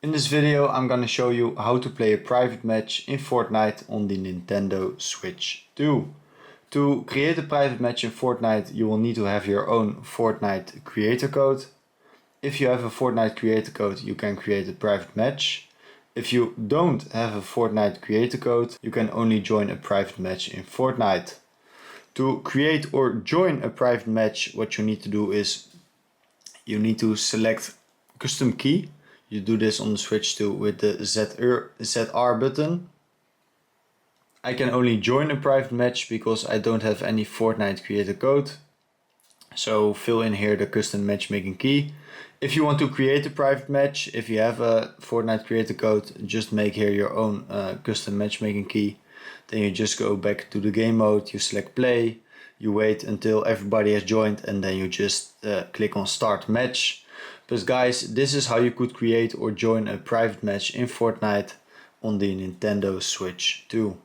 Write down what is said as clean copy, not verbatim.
In this video I'm gonna show you how to play a private match in Fortnite on the Nintendo Switch 2. To create a private match in Fortnite you will need to have your own Fortnite creator code. If you have a Fortnite creator code you can create a private match. If you don't have a Fortnite creator code you can only join a private match in Fortnite. To create or join a private match, what you need to do is you need to select custom key. You do this on the Switch 2 with the ZR button. I can only join a private match because I don't have any Fortnite creator code. So fill in here the custom matchmaking key. If you want to create a private match, if you have a Fortnite creator code, just make here your own custom matchmaking key. Then you just go back to the game mode, you select play, you wait until everybody has joined and then you just click on start match. But guys, this is how you could create or join a private match in Fortnite on the Nintendo Switch 2.